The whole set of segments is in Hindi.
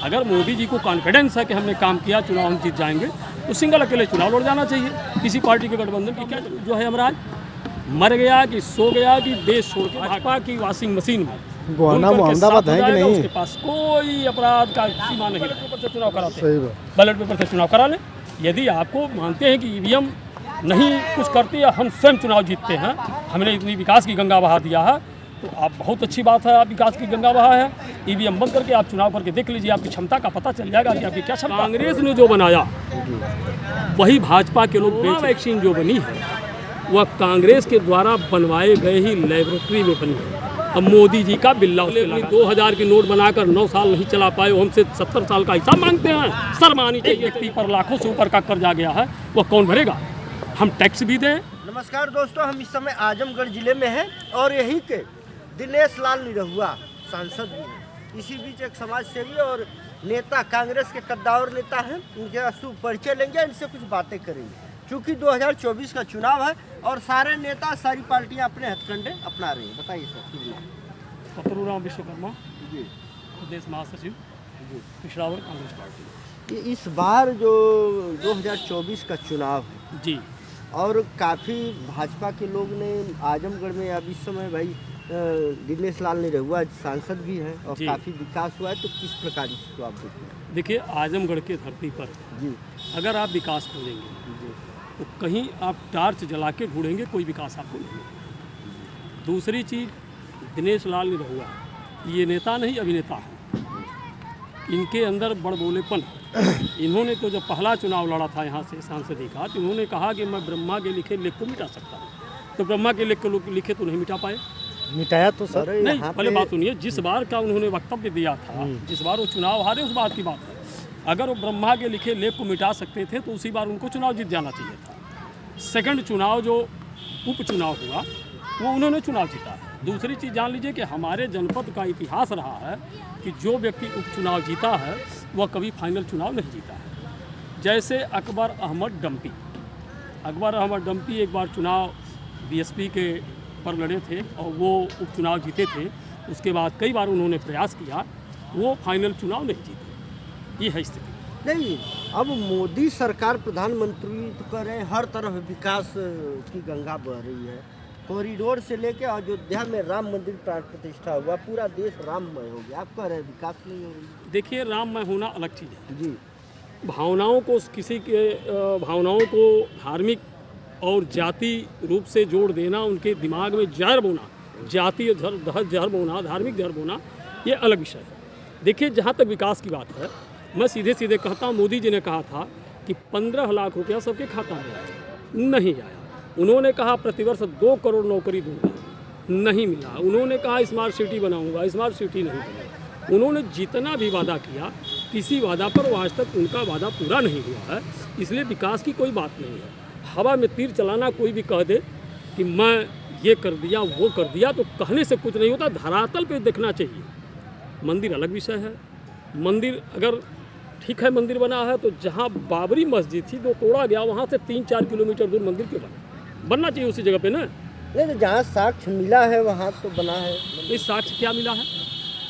अगर मोदी जी को कॉन्फिडेंस है कि हमने काम किया, चुनाव हम जीत जाएंगे, तो सिंगल अकेले चुनाव लड़ जाना चाहिए। किसी पार्टी के गठबंधन की क्या जो है हमारा मर गया कि सो गया कि देश छोड़ के भाजपा की वॉशिंग मशीन में गोहाना मोहम्मदाबाद है कि नहीं? उसके पास कोई अपराध का सीमा नहीं। बैलेट पेपर से चुनाव कराते हैं, बैलेट पेपर से चुनाव करा लें। यदि आपको मानते हैं कि ईवीएम नहीं कुछ करती है, हम स्वयं चुनाव जीतते हैं, हमने इतनी विकास की गंगा बहा दिया है, तो आप बहुत अच्छी बात है, आप विकास की गंगा बहा है। ईवीएम बंद करके आप चुनाव करके देख लीजिए, आपकी क्षमता का पता चल जाएगा कि आपकी क्या क्षमता। कांग्रेस ने जो बनाया वही भाजपा के लोग वैक्सीन जो बनी है वह कांग्रेस के द्वारा बनवाए गए ही लेबोरेटरी में बनी है। अब मोदी जी का बिल्ला 2000 की नोट बनाकर 9 साल नहीं चला पाए, वो हमसे 70 साल का हिसाब मांगते हैं। शर्म आनी चाहिए। व्यक्ति पर लाखों से ऊपर का कर्जा गया है, वह कौन भरेगा? हम टैक्स भी दें। नमस्कार दोस्तों, हम इस समय आजमगढ़ जिले में हैं और यहीं के दिनेश लाल निरहुआ सांसद भी हैं। इसी बीच एक समाज सेवी और नेता, कांग्रेस के कद्दावर नेता हैं, उनके शुभ परिचय लेंगे, इनसे कुछ बातें करेंगे। चूँकि 2024 का चुनाव है और सारे नेता, सारी पार्टियां अपने हथकंडे अपना रही हैं। बताइए सर। पतरूराम विश्वकर्मा जी, प्रदेश महासचिव पिछड़ा वर्ग कांग्रेस पार्टी। इस बार जो 2024 का चुनाव है जी, और काफ़ी भाजपा के लोग ने आजमगढ़ में अब इस समय भाई दिनेश लाल निरहुआ सांसद भी हैं और काफ़ी विकास हुआ है, तो किस प्रकार इसको आप देखते हैं? देखिए, आजमगढ़ की धरती पर जी, अगर आप विकास खोजेंगे तो कहीं आप टार्च जला के ढूंढेंगे, कोई विकास आपको नहीं मिलेगा। दूसरी चीज़, दिनेश लाल निरहुआ ये नेता नहीं अभिनेता है। इनके अंदर बड़बोलेपन। इन्होंने तो जब पहला चुनाव लड़ा था यहाँ से सांसदी का, तो इन्होंने कहा कि मैं ब्रह्मा के लिखे लेख को मिटा सकता हूँ। तो ब्रह्मा के लेख को लिखे तो नहीं मिटा पाए। मिटाया तो सर नहीं, पहले बात सुनिए। जिस बार का उन्होंने वक्तव्य दिया था, जिस बार वो चुनाव हारे, उस बात की बात है। अगर वो ब्रह्मा के लिखे लेख को मिटा सकते थे तो उसी बार उनको चुनाव जीत जाना चाहिए था। सेकंड चुनाव जो उपचुनाव हुआ वो उन्होंने चुनाव जीता। दूसरी चीज़ जान लीजिए कि हमारे जनपद का इतिहास रहा है कि जो व्यक्ति उपचुनाव जीता है वह कभी फाइनल चुनाव नहीं जीता है। जैसे अकबर अहमद डम्पी। अकबर अहमद डम्पी एक बार चुनाव बीएसपी के पर लड़े थे और वो उपचुनाव जीते थे। उसके बाद कई बार उन्होंने प्रयास किया, वो फाइनल चुनाव नहीं जीते। ये है स्थिति। नहीं, अब मोदी सरकार प्रधानमंत्री तो कर रहे हैं, हर तरफ विकास की गंगा बह रही है। कॉरिडोर से लेकर अयोध्या में राम मंदिर प्राण प्रतिष्ठा हुआ, पूरा देश राममय हो गया। आप कह रहे हैं विकास नहीं हो रही। देखिए, राममय होना अलग चीज़ है जी। भावनाओं को, किसी के भावनाओं को धार्मिक और जाति रूप से जोड़ देना, उनके दिमाग में जहर बोना, जातीय जहर बोना, धार्मिक जहर बोना, ये अलग विषय है। देखिए, जहाँ तक विकास की बात है, मैं सीधे सीधे कहता हूँ, मोदी जी ने कहा था कि 15 लाख रुपया सबके खाता में आया, नहीं आया। उन्होंने कहा प्रतिवर्ष 2 करोड़ नौकरी दूंगा, नहीं मिला। उन्होंने कहा स्मार्ट सिटी बनाऊंगा, स्मार्ट सिटी नहीं बना। उन्होंने जितना भी वादा किया, किसी वादा पर आज तक उनका वादा पूरा नहीं हुआ है। इसलिए विकास की कोई बात नहीं है। हवा में तीर चलाना, कोई भी कह दे कि मैं ये कर दिया, वो कर दिया, तो कहने से कुछ नहीं होता। धरातल पे देखना चाहिए। मंदिर अलग विषय है। मंदिर अगर ठीक है, मंदिर बना है, तो जहाँ बाबरी मस्जिद थी जो तोड़ा गया, वहाँ से 3-4 किलोमीटर दूर मंदिर क्यों बनना चाहिए उसी जगह पे ना? नहीं, तो जहाँ साक्ष्य मिला है वहाँ तो बना है। इस साक्ष्य क्या मिला है?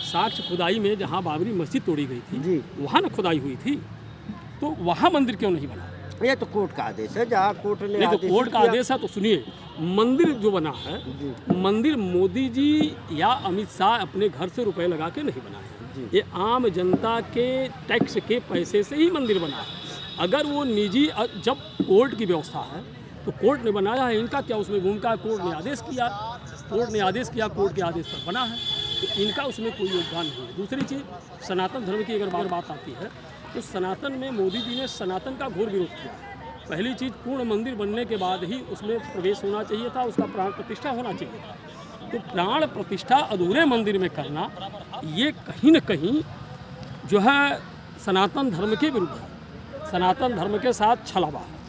साक्ष्य खुदाई में जहाँ बाबरी मस्जिद तोड़ी गई थी जी, वहाँ ना खुदाई हुई थी, तो वहाँ मंदिर क्यों नहीं बना? ये तो कोर्ट का आदेश है, जहाँ कोर्ट ने नहीं, तो कोर्ट का आदेश है तो सुनिए, मंदिर जो बना है, मंदिर मोदी जी या अमित शाह अपने घर से रुपए लगा के नहीं बनाए। ये आम जनता के टैक्स के पैसे से ही मंदिर बना है। अगर वो निजी, जब कोर्ट की व्यवस्था है तो कोर्ट ने बनाया है, इनका क्या उसमें भूमिका? कोर्ट ने आदेश किया, कोर्ट के आदेश पर बना है, तो इनका उसमें कोई योगदान नहीं है। दूसरी चीज़, सनातन धर्म की अगर बात आती है तो सनातन में मोदी जी ने सनातन का घोर विरोध किया। पहली चीज़, पूर्ण मंदिर बनने के बाद ही उसमें प्रवेश होना चाहिए था, उसका प्राण प्रतिष्ठा होना चाहिए था। तो प्राण प्रतिष्ठा अधूरे मंदिर में करना, ये कहीं न कहीं जो है सनातन धर्म के विरुद्ध है, सनातन धर्म के साथ छलावा है।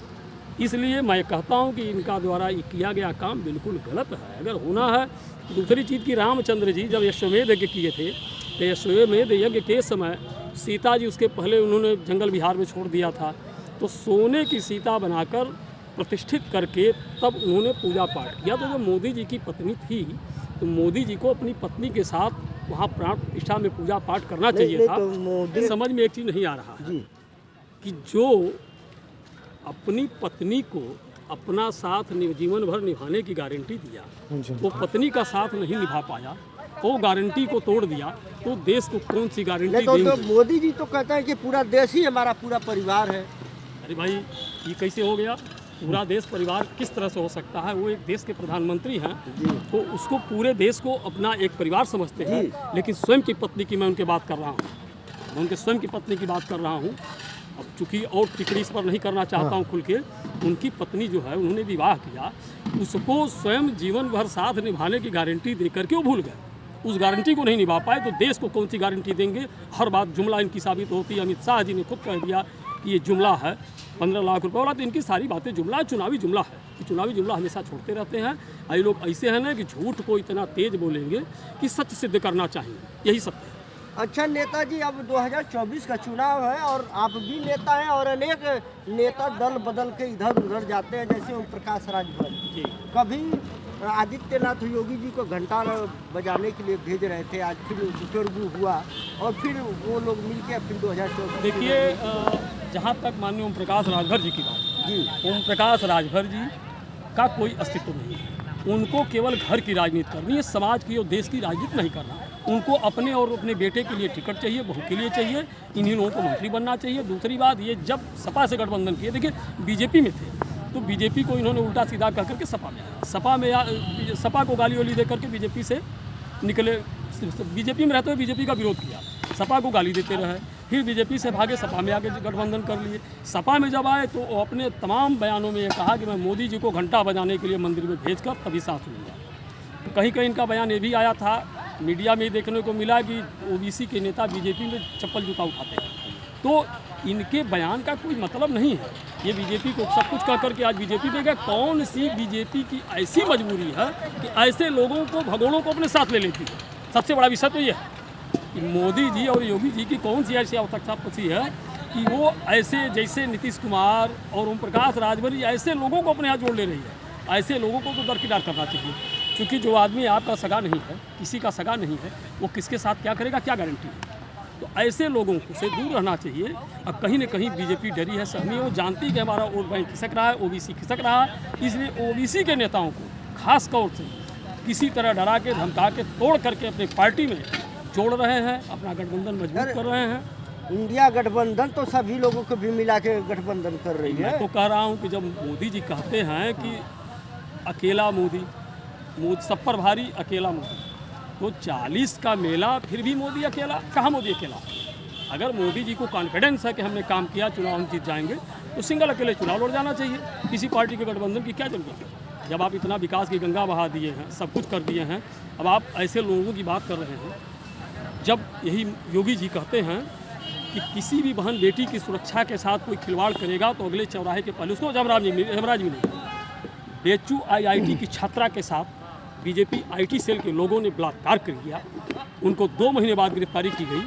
इसलिए मैं कहता हूँ कि इनका द्वारा किया गया काम बिल्कुल गलत है। अगर होना है, दूसरी चीज़ की रामचंद्र जी जब अश्वमेध यज्ञ किए थे, तो अश्वमेध यज्ञ के समय सीता जी, उसके पहले उन्होंने जंगल बिहार में छोड़ दिया था, तो सोने की सीता बनाकर प्रतिष्ठित करके तब उन्होंने पूजा पाठ किया। तो जो मोदी जी की पत्नी थी, तो मोदी जी को अपनी पत्नी के साथ वहाँ प्राण प्रतिष्ठा में पूजा पाठ करना चाहिए नहीं, था। तो मोदी- समझ में एक चीज़ नहीं आ रहा है जी कि जो अपनी पत्नी को अपना साथ जीवन भर निभाने की गारंटी दिया, वो पत्नी का साथ नहीं निभा पाया, वो गारंटी को तोड़ दिया, तो देश को कौन सी गारंटी नहीं तो देंगे? मोदी जी तो कहते हैं कि पूरा देश ही हमारा पूरा परिवार है। अरे भाई, ये कैसे हो गया? पूरा देश परिवार किस तरह से हो सकता है? वो एक देश के प्रधानमंत्री हैं, तो उसको पूरे देश को अपना एक परिवार समझते हैं। लेकिन स्वयं की पत्नी की मैं उनके बात कर रहा हूँ, मैं उनके स्वयं की पत्नी की बात कर रहा हूँ। अब चूंकि और टिप्पणी इस पर नहीं करना चाहता हूँ खुल के, उनकी पत्नी जो है, उन्होंने विवाह किया, उसको स्वयं जीवन भर साथ निभाने की गारंटी दे करके वो भूल गए। उस गारंटी को नहीं निभा पाए तो देश को कौन सी गारंटी देंगे? हर बात जुमला इनकी साबित होती है। अमित शाह जी ने खुद कह दिया कि ये जुमला है, 15 लाख रुपए वाला। तो इनकी सारी बातें जुमला, चुनावी जुमला है कि चुनावी जुमला हमेशा छोड़ते रहते हैं। ये लोग ऐसे हैं ना कि झूठ को इतना तेज बोलेंगे कि सच सिद्ध करना चाहेंगे, यही सत्य है। अच्छा नेताजी, अब 2024 का चुनाव है और आप भी नेता हैं और अनेक नेता दल बदल के इधर उधर जाते हैं, जैसे ओम प्रकाश राजभर। जी। कभी आदित्यनाथ योगी जी को घंटा बजाने के लिए भेज रहे थे, आज फिर इंटरव्यू हुआ और फिर वो लोग मिलके फिर 2024। देखिए, जहाँ तक माननीय ओम प्रकाश राजभर जी की बात, जी ओम प्रकाश राजभर जी का कोई अस्तित्व नहीं है। उनको केवल घर की राजनीति करनी है, समाज की और देश की राजनीति नहीं करना। उनको अपने और अपने बेटे के लिए टिकट चाहिए, बहू के लिए चाहिए, इन्हीं लोगों को मंत्री बनना चाहिए। दूसरी बात, ये जब सपा से गठबंधन किए, देखिए बीजेपी में थे तो बीजेपी को इन्होंने उल्टा सीधा कह करके सपा को गाली वाली दे करके बीजेपी से निकले। बीजेपी में रहते हुए बीजेपी का विरोध किया, सपा को गाली देते रहे, फिर बीजेपी से भागे, सपा में आके गठबंधन कर लिए। सपा में जब आए तो अपने तमाम बयानों में ये कहा कि मैं मोदी जी को घंटा बजाने के लिए मंदिर में भेजकर तभी सांस लूँगा। तो कहीं कहीं इनका बयान ये भी आया था, मीडिया में देखने को मिला कि ओबीसी के नेता बीजेपी में चप्पल जूता उठाते हैं। तो इनके बयान का कोई मतलब नहीं है। ये बीजेपी को सब कुछ कह करके आज बीजेपी में गए। कौन सी बीजेपी की ऐसी मजबूरी है कि ऐसे लोगों को, भगोड़ों को अपने साथ ले लेती है? सबसे बड़ा विषय तो ये है कि मोदी जी और योगी जी की कौन सी ऐसी आवश्यकता पसी है कि वो ऐसे जैसे नीतीश कुमार और ओम प्रकाश राजभर ऐसे लोगों को अपने यहाँ जोड़ ले रही है। ऐसे लोगों को तो दरकिनार करना चाहिए, क्योंकि जो आदमी आपका सगा नहीं है, किसी का सगा नहीं है, वो किसके साथ क्या करेगा, क्या गारंटी है? तो ऐसे लोगों को से दूर रहना चाहिए। अब कहीं न कहीं बीजेपी डरी है, सहमी है, वो जानती है कि हमारा वोट बैंक खिसक रहा है, ओबीसी खिसक रहा है। इसलिए ओबीसी के नेताओं को खास तौर से किसी तरह डरा के, धमका के, तोड़ करके अपनी पार्टी में जोड़ रहे हैं, अपना गठबंधन मजबूत कर रहे हैं। इंडिया गठबंधन तो सभी लोगों को भी मिला के गठबंधन कर रही है। मैं तो कह रहा हूँ कि जब मोदी जी कहते हैं कि अकेला मोदी सब पर भारी, अकेला मोदी, तो 40 का मेला फिर भी मोदी अकेला? कहाँ मोदी अकेला? अगर मोदी जी को कॉन्फिडेंस है कि हमने काम किया, चुनाव हम जीत जाएंगे, तो सिंगल अकेले चुनाव लड़ जाना चाहिए। किसी पार्टी के गठबंधन की क्या जरूरत है? जब आप इतना विकास की गंगा बहा दिए हैं, सब कुछ कर दिए हैं, अब आप ऐसे लोगों की बात कर रहे हैं। जब यही योगी जी कहते हैं कि किसी भी बहन बेटी की सुरक्षा के साथ कोई खिलवाड़ करेगा तो अगले चौराहे के पहले उसको यमराज मिलेगा। बेचू IIT की छात्रा के साथ बीजेपी IT सेल के लोगों ने बलात्कार कर दिया, उनको 2 महीने बाद गिरफ्तारी की गई।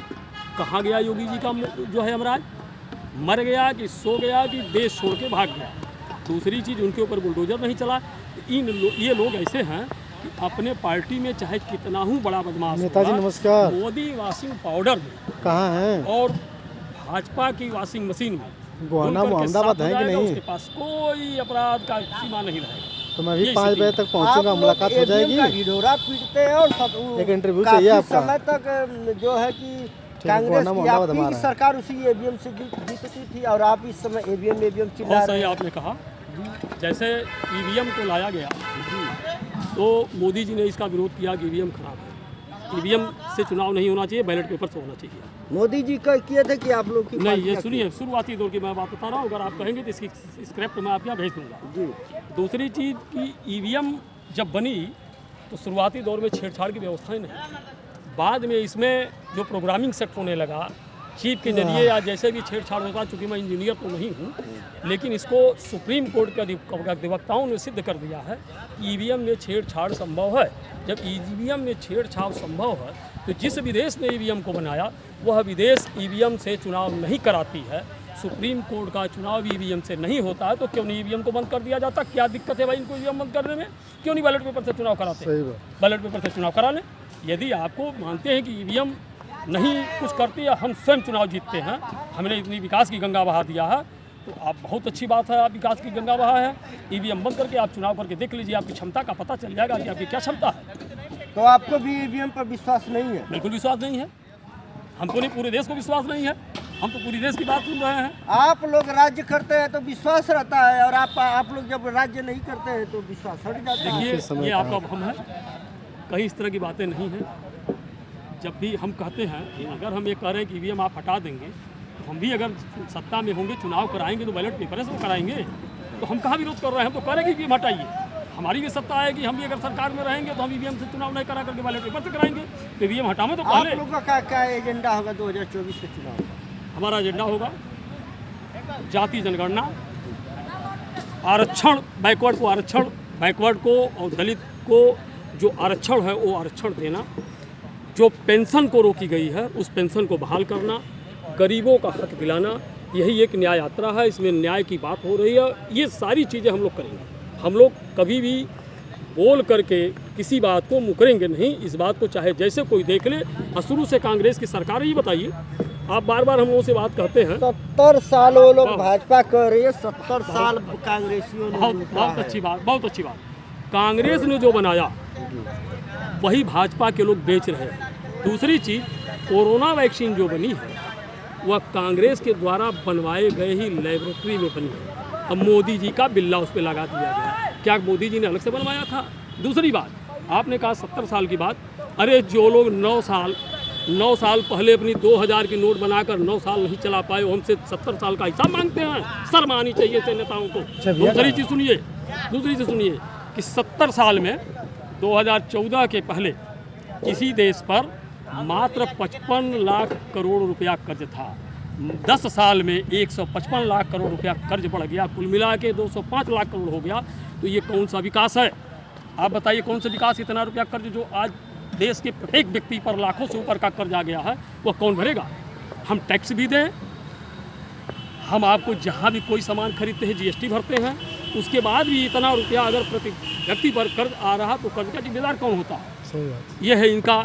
कहाँ गया योगी जी का जो है यमराज? मर गया कि सो गया कि देश छोड़ के भाग गया? दूसरी चीज़, उनके ऊपर बुलडोजर नहीं चला। ये लोग ऐसे हैं कि अपने पार्टी में चाहे कितना ही बड़ा बदमाश नेताजी नमस्कार। मोदी वॉशिंग पाउडर में कहाँ हैं? और भाजपा की वॉशिंग मशीन में गोहाना मोहम्मदाबाद है कि नहीं? उसके पास कोई अपराध का सीमा नहीं रहेगा। तो मैं भी 5 बजे तक पहुंचूंगा, मुलाकात हो जाएगी। ढिढोरा पीटते हैं और एक इंटरव्यू चाहिए आपका। समय तक जो है कि कांग्रेस की आपकी सरकार उसी EVM से जीतती थी और आप इस समय EVM चिल्ला रहे हैं। आपने कहा जैसे EVM को लाया गया तो मोदी जी ने इसका विरोध किया कि EVM खराब है, EVM से चुनाव नहीं होना चाहिए, बैलेट पेपर से होना चाहिए। मोदी जी का किए थे कि आप लोग की नहीं, ये सुनिए, शुरुआती दौर की मैं बात बता रहा हूँ। अगर आप कहेंगे तो इसकी स्क्रिप्ट मैं आपके यहाँ भेज दूँगा जी। दूसरी चीज़ कि EVM जब बनी तो शुरुआती दौर में छेड़छाड़ की व्यवस्थाएं नहीं थी। बाद में इसमें जो प्रोग्रामिंग सेट होने लगा, चिप के जरिए या जैसे भी छेड़छाड़ होता, चूँकि मैं इंजीनियर तो नहीं हूँ, लेकिन इसको सुप्रीम कोर्ट के अधिवक्ताओं ने सिद्ध कर दिया है कि EVM में छेड़छाड़ संभव है। जब EVM में छेड़छाड़ संभव है तो जिस विदेश ने EVM को बनाया वह विदेश EVM से चुनाव नहीं कराती है। सुप्रीम कोर्ट का चुनाव EVM से नहीं होता है तो क्यों नहीं EVM को बंद कर दिया जाता? क्या दिक्कत है भाई इनको EVM बंद करने में? क्यों नहीं बैलेट पेपर से चुनाव कराते? बैलेट पेपर से चुनाव करा लें। यदि आपको मानते हैं कि ईवीएम नहीं कुछ करती है, हम स्वयं चुनाव जीतते हैं, हमने इतनी विकास की गंगा बहा दिया है, तो आप बहुत अच्छी बात है, आप विकास की गंगा बहा है। ईवीएम बंद करके आप चुनाव करके देख लीजिए, आपकी क्षमता का पता चल जाएगा कि आपकी क्या क्षमता है। तो आपको भी ईवीएम पर विश्वास नहीं है? बिल्कुल विश्वास नहीं है, हमको नहीं, पूरे देश को विश्वास नहीं है। हम तो पूरी देश की बात सुन रहे हैं। आप लोग राज्य करते हैं तो विश्वास रहता है, और आप लोग जब राज्य नहीं करते हैं तो विश्वास हट जाता है। देखिए, ये आपका भ्रम है, कहीं इस तरह की बातें नहीं हैं। जब भी हम कहते हैं कि अगर हम ये कह रहे हैं कि ईवीएम आप हटा देंगे, तो हम भी अगर सत्ता में होंगे, चुनाव कराएंगे, तो बैलेट पेपर से कराएंगे। तो हम कहाँ विरोध कर रहे हैं? हम तो कह रहे हैं कि ईवीएम हटाइए, हमारी भी सत्ता आएगी, हम भी अगर सरकार में रहेंगे तो हम ईवीएम से चुनाव नहीं करा करके बैलेट पेपर से कराएंगे। तो ईवीएम हटावे तो आप पहले। लोगों का क्या एजेंडा होगा 2024 के चुनाव? हमारा एजेंडा होगा जाति जनगणना, आरक्षण, बैकवर्ड को आरक्षण, बैकवर्ड को और दलित को जो आरक्षण है वो आरक्षण देना, जो पेंशन को रोकी गई है उस पेंशन को बहाल करना, गरीबों का हक दिलाना। यही एक न्याय यात्रा है, इसमें न्याय की बात हो रही है। ये सारी चीज़ें हम लोग करेंगे। हम लोग कभी भी बोल करके किसी बात को मुकरेंगे नहीं। इस बात को चाहे जैसे कोई देख ले। और शुरू से कांग्रेस की सरकार ही बताइए, आप बार बार हम लोगों से बात कहते हैं। 70 साल वो लोग भाजपा कर रही है, 70 साल कांग्रेसियों ने लूटा बहुत है। अच्छी बात, बहुत अच्छी बात। कांग्रेस ने जो बनाया वही भाजपा के लोग बेच रहे हैं। दूसरी चीज़, कोरोना वैक्सीन जो बनी है वह कांग्रेस के द्वारा बनवाए गए ही लेबोरेटरी में बनी है। अब मोदी जी का बिल्ला उस पर लगा दिया गया। क्या मोदी जी ने अलग से बनवाया था? दूसरी बात, आपने कहा 70 साल की बात। अरे जो लोग 9 साल पहले अपनी 2000 की नोट बनाकर 9 साल नहीं चला पाए, वो हमसे 70 साल का हिसाब मांगते हैं। शर्म आनी चाहिए ऐसे नेताओं को। दूसरी चीज़ सुनिए कि 70 साल में 2014 के पहले किसी देश पर मात्र 55 लाख करोड़ रुपया कर्ज था। 10 साल में 155 लाख करोड़ रुपया कर्ज बढ़ गया, कुल मिला के 205 लाख करोड़ हो गया। तो ये कौन सा विकास है? आप बताइए, कौन सा विकास? इतना रुपया कर्ज जो आज देश के प्रत्येक व्यक्ति पर लाखों से ऊपर का कर्ज आ गया है, वह कौन भरेगा? हम टैक्स भी दें, हम आपको जहाँ भी कोई सामान खरीदते हैं जीएसटी भरते हैं, उसके बाद भी इतना रुपया अगर प्रति व्यक्ति पर कर्ज आ रहा तो कर्ज का जिम्मेदार कौन होता है? सही बात। ये है इनका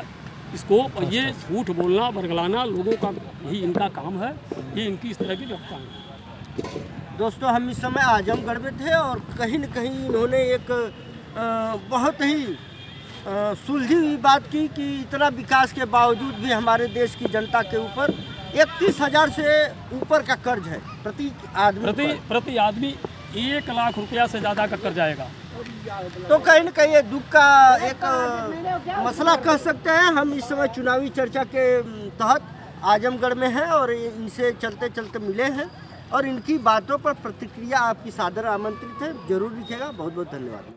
स्कोप। और ये झूठ बोलना, बरगलाना लोगों का, यही इनका काम है। ये इनकी इस तरह की व्यवस्था है। दोस्तों, हम इस समय आजमगढ़ में थे और कहीं न कहीं इन्होंने एक बहुत ही सुलझी हुई बात की कि इतना विकास के बावजूद भी हमारे देश की जनता के ऊपर 31,000 से ऊपर का कर्ज है प्रति आदमी 1 लाख रुपया से ज़्यादा का कर्ज आएगा। तो कहीं न कहीं ये दुख का एक मसला कह सकते हैं। हम इस समय चुनावी चर्चा के तहत आजमगढ़ में हैं और इनसे चलते चलते मिले हैं और इनकी बातों पर प्रतिक्रिया आपकी सादर आमंत्रित है। जरूर लिखिएगा। बहुत बहुत धन्यवाद।